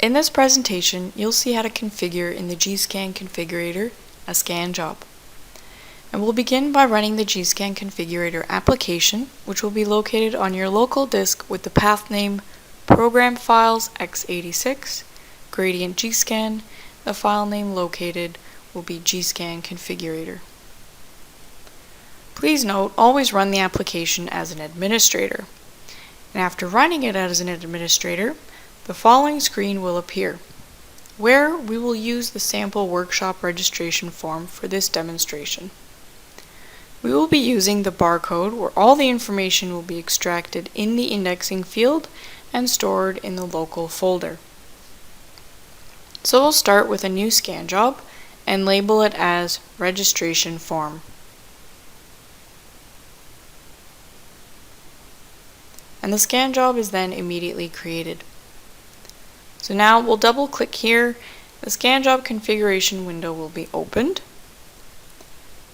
In this presentation, you'll see how to configure in the GScan Configurator a scan job. And we'll begin by running the GScan Configurator application, which will be located on your local disk with the path name Program Files x86, Gradient GScan. The file name located will be GScan Configurator. Please note, always run the application as an administrator. And after running it as an administrator, the following screen will appear, where we will use the sample workshop registration form for this demonstration. We will be using the barcode where all the information will be extracted in the indexing field and stored in the local folder. So we'll start with a new scan job and label it as registration form. And the scan job is then immediately created. So now we'll double click here. The scan job configuration window will be opened.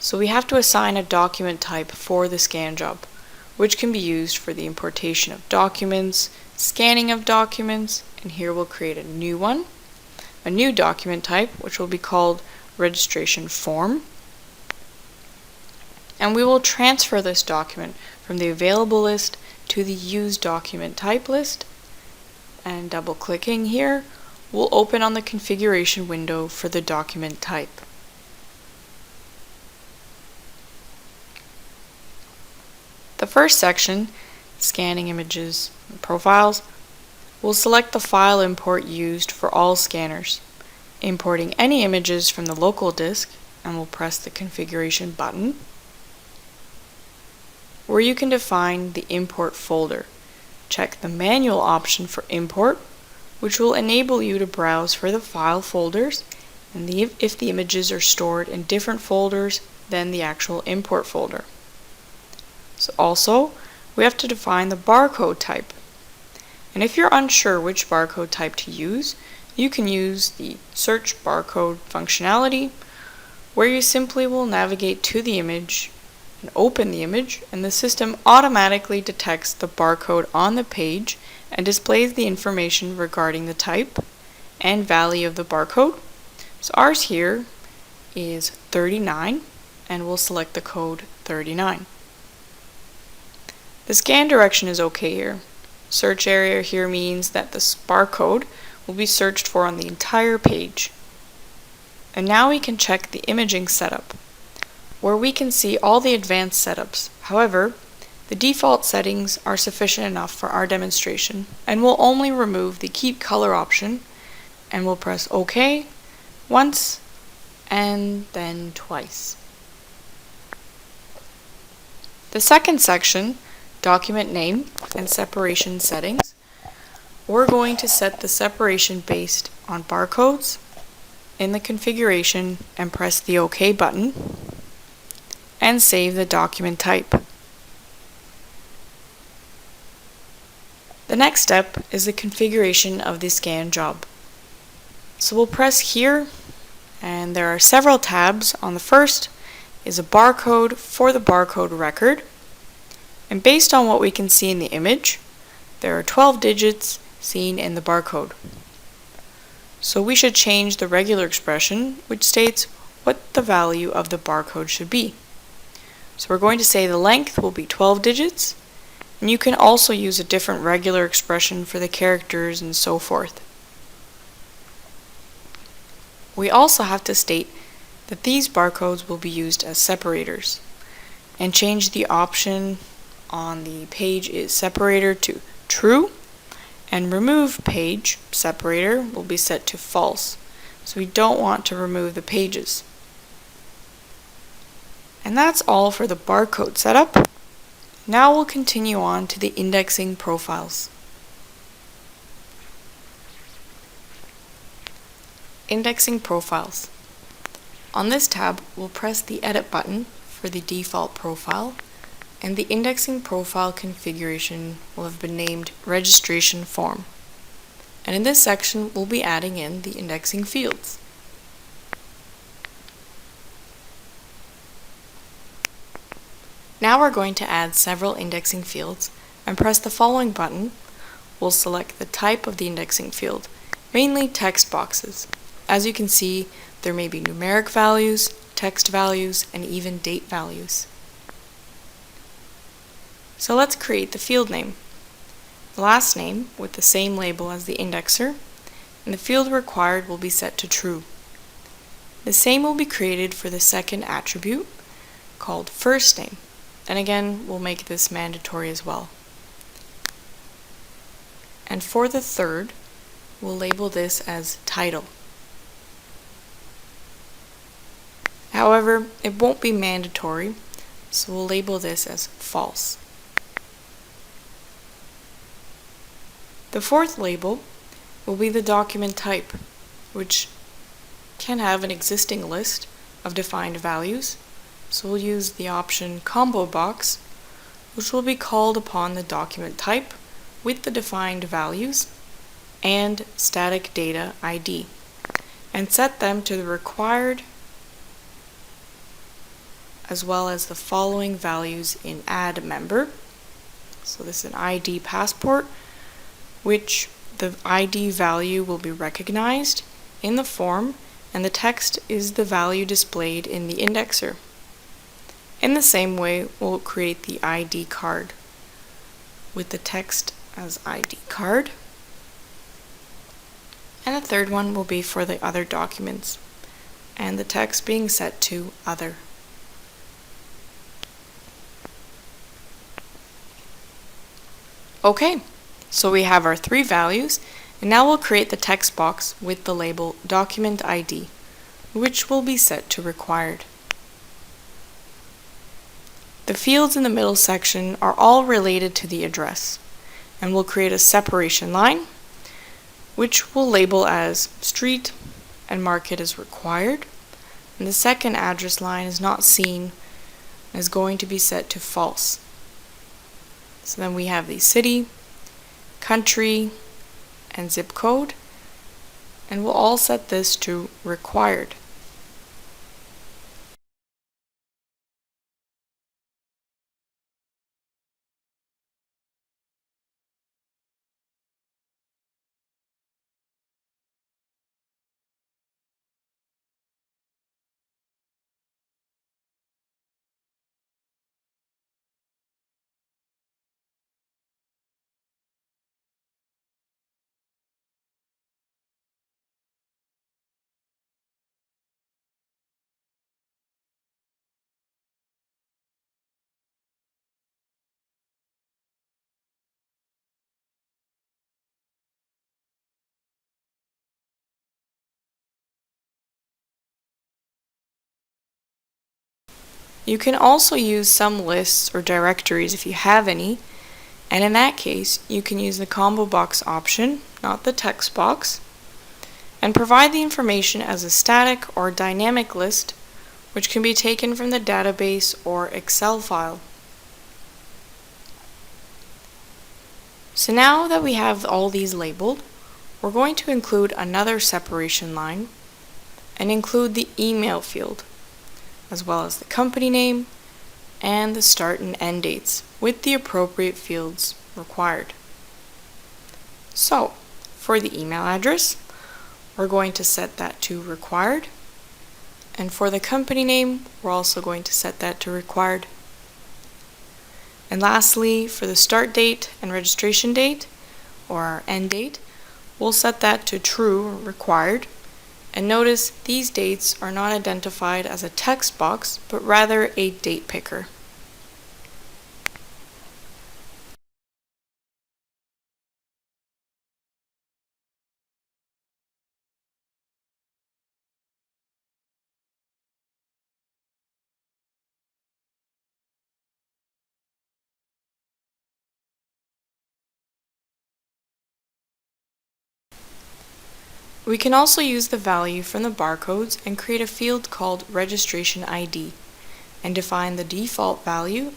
So we have to assign a document type for the scan job, which can be used for the importation of documents, scanning of documents, and here we'll create a new one, a new document type, which will be called registration form. And we will transfer this document from the available list to the used document type list. And double clicking here will open on the configuration window for the document type. The first section, scanning images and profiles, will select the file import used for all scanners, importing any images from the local disk, and we'll press the configuration button, where you can define the import folder. Check the manual option for import, which will enable you to browse for the file folders and if the images are stored in different folders than the actual import folder. So also, we have to define the barcode type. And if you're unsure which barcode type to use, you can use the search barcode functionality, where you simply will navigate to the image and open the image, and the system automatically detects the barcode on the page and displays the information regarding the type and value of the barcode. So ours here is 39, and we'll select the code 39. The scan direction is okay here. Search area here means that the barcode will be searched for on the entire page. And now we can check the imaging setup, where we can see all the advanced setups. However, the default settings are sufficient enough for our demonstration, and we'll only remove the keep color option, and we'll press OK once and then twice. The second section, document name and separation settings, we're going to set the separation based on barcodes in the configuration and press the OK button and save the document type. The next step is the configuration of the scan job. So we'll press here, and there are several tabs. On the first is a barcode for the barcode record, and based on what we can see in the image, there are 12 digits seen in the barcode. So we should change the regular expression, which states what the value of the barcode should be. So we're going to say the length will be 12 digits, and you can also use a different regular expression for the characters and so forth. We also have to state that these barcodes will be used as separators, and change the option on the page is separator to true, and remove page separator will be set to false. So we don't want to remove the pages. And that's all for the barcode setup. Now we'll continue on to the indexing profiles. Indexing profiles. On this tab, we'll press the edit button for the default profile, and the indexing profile configuration will have been named registration form. And in this section, we'll be adding in the indexing fields. Now we're going to add several indexing fields and press the following button. We'll select the type of the indexing field. mainly text boxes. As you can see, there may be numeric values, text values, and even date values. So let's create the field name. The last name with the same label as the indexer, and the field required will be set to true. The same will be created for the second attribute called first name, and again we'll make this mandatory as well. And for the third, we'll label this as title. However, it won't be mandatory, so we'll label this as false. The fourth label will be the document type, which can have an existing list of defined values, so we'll use the option combo box, which will be called upon the document type with the defined values and static data ID, and set them to the required as well as the following values in add member. So this is an ID passport, which the ID value will be recognized in the form, and the text is the value displayed in the indexer. In the same way, we'll create the ID card with the text as ID card. And the third one will be for the other documents, and the text being set to other. Okay, so we have our three values, and now we'll create the text box with the label document ID, which will be set to required. The fields in the middle section are all related to the address, and we'll create a separation line, which we'll label as street and mark it as required. And the second address line is not seen and is going to be set to false. So then we have the city, country, and zip code, and we'll all set this to required. You can also use some lists or directories if you have any, and in that case you can use the combo box option, not the text box, and provide the information as a static or dynamic list, which can be taken from the database or Excel file. So now that we have all these labeled, we're going to include another separation line and include the email field, as well as the company name and the start and end dates with the appropriate fields required. So, for the email address, we're going to set that to required, and for the company name, we're also going to set that to required. And lastly, for the start date and registration date, or our end date, we'll set that to true or required. And notice these dates are not identified as a text box, but rather a date picker. We can also use the value from the barcodes and create a field called registration ID and define the default value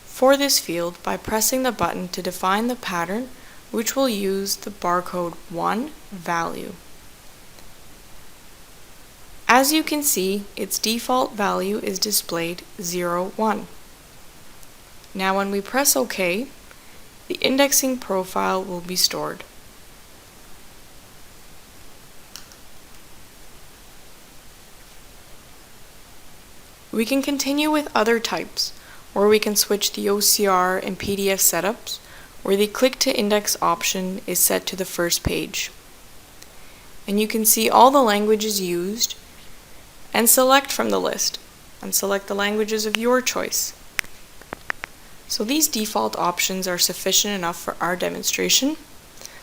for this field by pressing the button to define the pattern, which will use the barcode 1 value. As you can see, its default value is displayed 01. Now when we press OK, the indexing profile will be stored. We can continue with other types, or we can switch the OCR and PDF setups, where the click to index option is set to the first page. And you can see all the languages used and select from the list, and select the languages of your choice. So these default options are sufficient enough for our demonstration.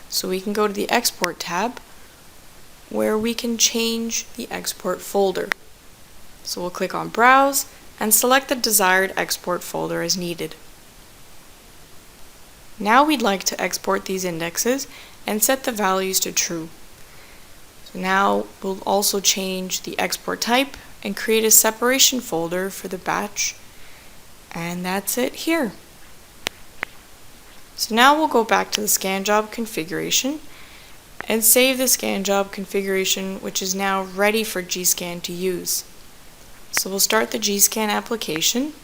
So we can go to the Export tab, where we can change the export folder. So we'll click on Browse and select the desired export folder as needed. Now we'd like to export these indexes and set the values to true. So now we'll also change the export type and create a separation folder for the batch, and that's it here. So now we'll go back to the Scan Job configuration and save the Scan Job configuration, which is now ready for GScan to use. So we'll start the GScan application.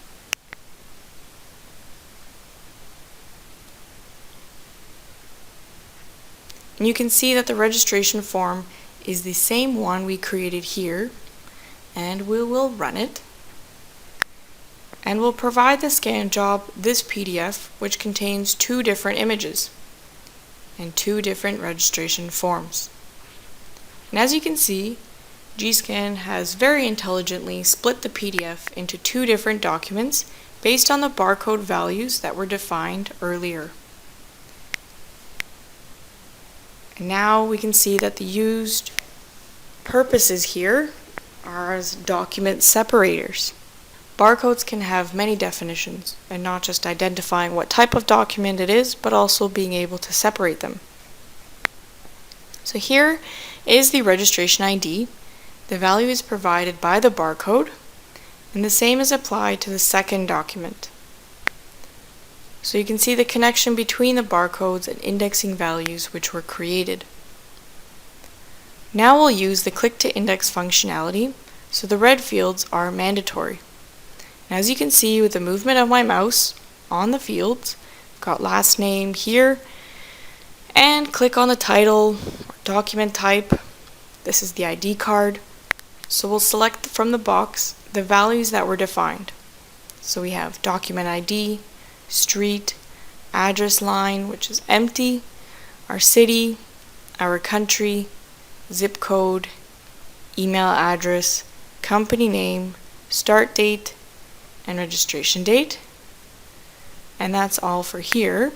And you can see that the registration form is the same one we created here, and we will run it. And we'll provide the Scan Job this PDF, which contains 2 different images and 2 different registration forms. And as you can see, GScan has very intelligently split the PDF into 2 different documents based on the barcode values that were defined earlier. And now we can see that the used purposes here are as document separators. Barcodes can have many definitions, and not just identifying what type of document it is, but also being able to separate them. So here is the registration ID. The value is provided by the barcode, and the same is applied to the second document. So you can see the connection between the barcodes and indexing values which were created. Now we'll use the click to index functionality, so the red fields are mandatory. And as you can see with the movement of my mouse on the fields, I've got last name here, and click on the title or document type. This is the ID card. So we'll select from the box the values that were defined. So we have document ID, street, address line, which is empty, our city, our country, zip code, email address, company name, start date, and registration date. And that's all for here.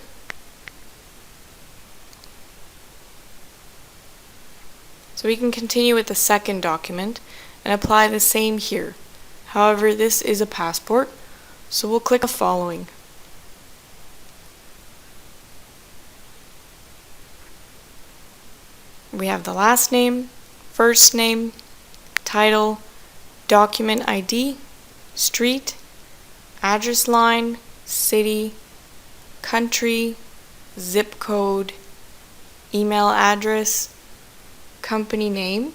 So we can continue with the second document and apply the same here. However, this is a passport, so we'll click the following. We have the last name, first name, title, document ID, street, address line, city, country, zip code, email address, company name,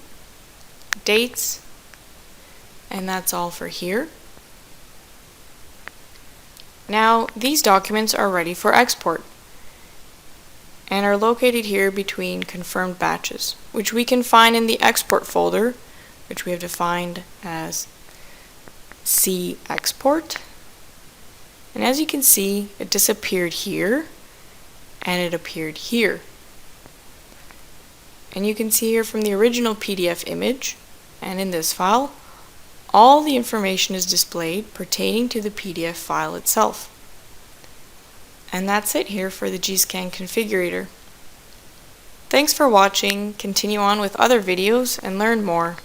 dates, and that's all for here. Now these documents are ready for export and are located here between confirmed batches, which we can find in the export folder, which we have defined as C export. And as you can see, it disappeared here and it appeared here. And you can see here from the original PDF image and in this file, all the information is displayed pertaining to the PDF file itself. And that's it here for the GScan Configurator. Thanks for watching. Continue on with other videos and learn more.